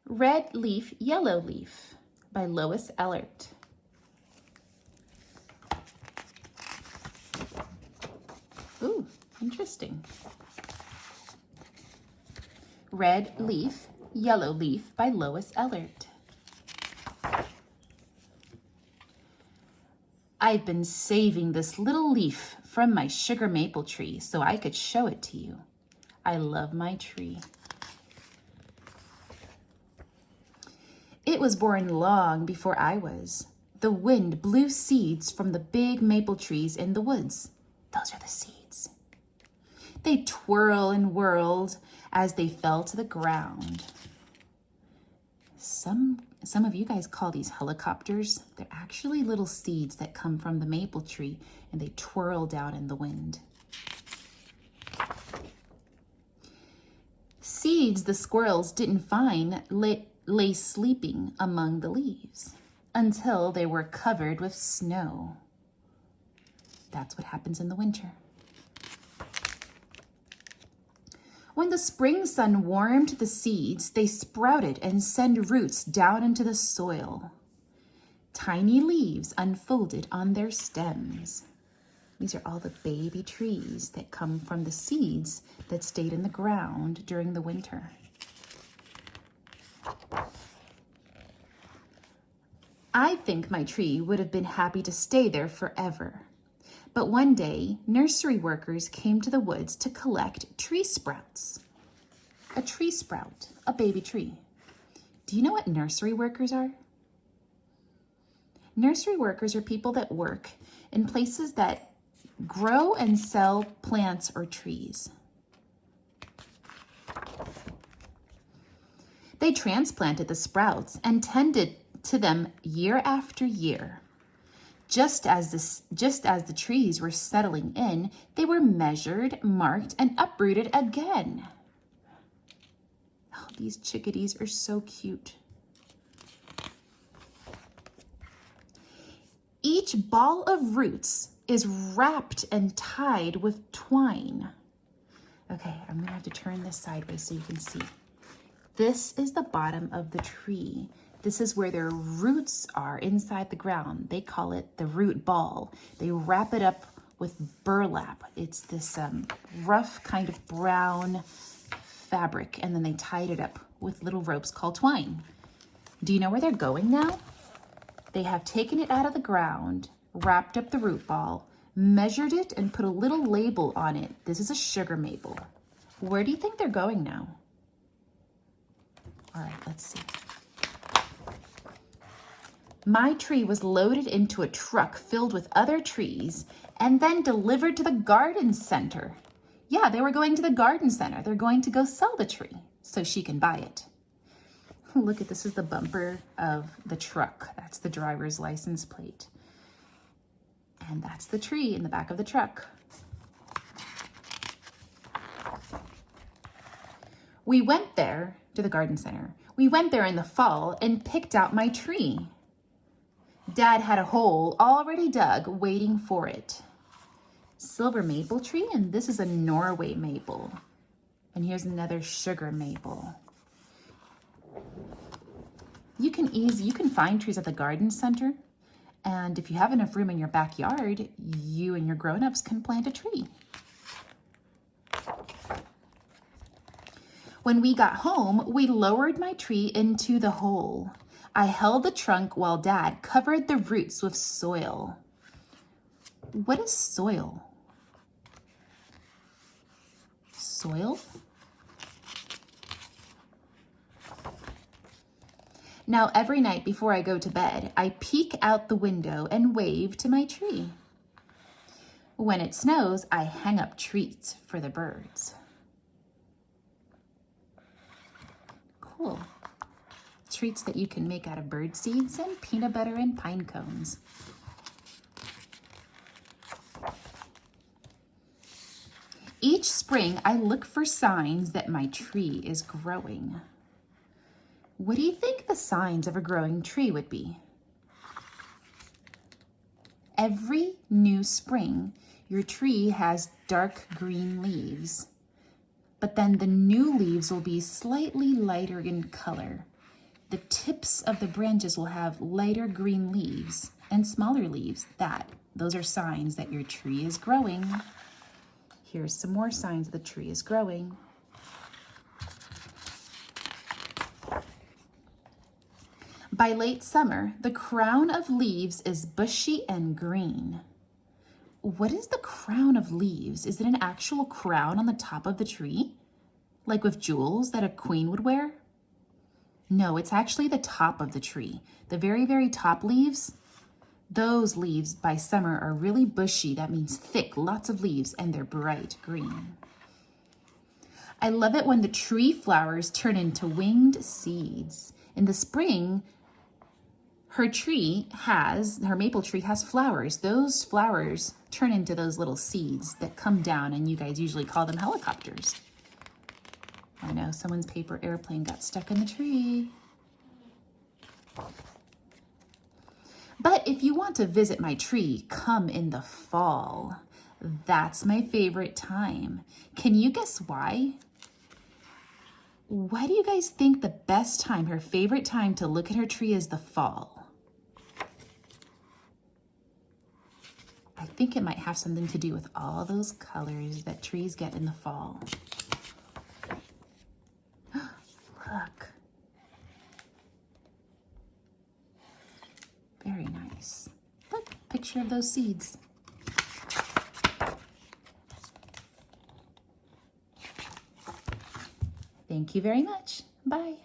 Red Leaf, Yellow Leaf by Lois Ehlert. Ooh, interesting. Red Leaf, Yellow Leaf by Lois Ehlert. I've been saving this little leaf from my sugar maple tree so I could show it to you. I love my tree. It was born long before I was. The wind blew seeds from the big maple trees in the woods. Those are the seeds. They twirled and whirled as they fell to the ground. Some of you guys call these helicopters. They're actually little seeds that come from the maple tree and they twirl down in the wind. Seeds the squirrels didn't find lay sleeping among the leaves until they were covered with snow. That's what happens in the winter. When the spring sun warmed the seeds, they sprouted and sent roots down into the soil. Tiny leaves unfolded on their stems. These are all the baby trees that come from the seeds that stayed in the ground during the winter. I think my tree would have been happy to stay there forever. But one day, nursery workers came to the woods to collect tree sprouts. A tree sprout, a baby tree. Do you know what nursery workers are? Nursery workers are people that work in places that grow and sell plants or trees. They transplanted the sprouts and tended to them year after year. Just as the trees were settling in, they were measured, marked, and uprooted again. Oh, these chickadees are so cute. Each ball of roots is wrapped and tied with twine. Okay, I'm gonna have to turn this sideways so you can see. This is the bottom of the tree. This is where their roots are inside the ground. They call it the root ball. They wrap it up with burlap. It's this rough kind of brown fabric, and then they tied it up with little ropes called twine. Do you know where they're going now? They have taken it out of the ground, wrapped up the root ball, measured it, and put a little label on it. This is a sugar maple. Where do you think they're going now? All right, let's see. My tree was loaded into a truck filled with other trees and then delivered to the garden center. Yeah, they were going to the garden center. They're going to go sell the tree so she can buy it. Look at this, is the bumper of the truck. That's the driver's license plate. And that's the tree in the back of the truck. We went there to the garden center. We went there in the fall and picked out my tree. Dad had a hole already dug waiting for it. Silver maple tree, and this is a Norway maple. And here's another sugar maple. You can find trees at the garden center, and if you have enough room in your backyard, you and your grown-ups can plant a tree. When we got home, we lowered my tree into the hole. I held the trunk while Dad covered the roots with soil. What is soil? Soil? Now, every night before I go to bed, I peek out the window and wave to my tree. When it snows, I hang up treats for the birds. Cool. Treats that you can make out of bird seeds and peanut butter and pine cones. Each spring, I look for signs that my tree is growing. What do you think the signs of a growing tree would be? Every new spring, your tree has dark green leaves, but then the new leaves will be slightly lighter in color. the tips of the branches will have lighter green leaves and smaller leaves. Those are signs that your tree is growing. Here's some more signs the tree is growing. By late summer, the crown of leaves is bushy and green. What is the crown of leaves? Is it an actual crown on the top of the tree? Like with jewels that a queen would wear? No, it's actually the top of the tree. The very, very top leaves, those leaves by summer are really bushy. That means thick, lots of leaves, and they're bright green. I love it when the tree flowers turn into winged seeds. In the spring, her maple tree has flowers. Those flowers turn into those little seeds that come down, and you guys usually call them helicopters. I know someone's paper airplane got stuck in the tree. But if you want to visit my tree, come in the fall. That's my favorite time. Can you guess why? Why do you guys think the best time, her favorite time to look at her tree is the fall? I think it might have something to do with all those colors that trees get in the fall. Look. Very nice. Look, picture of those seeds. Thank you very much. Bye.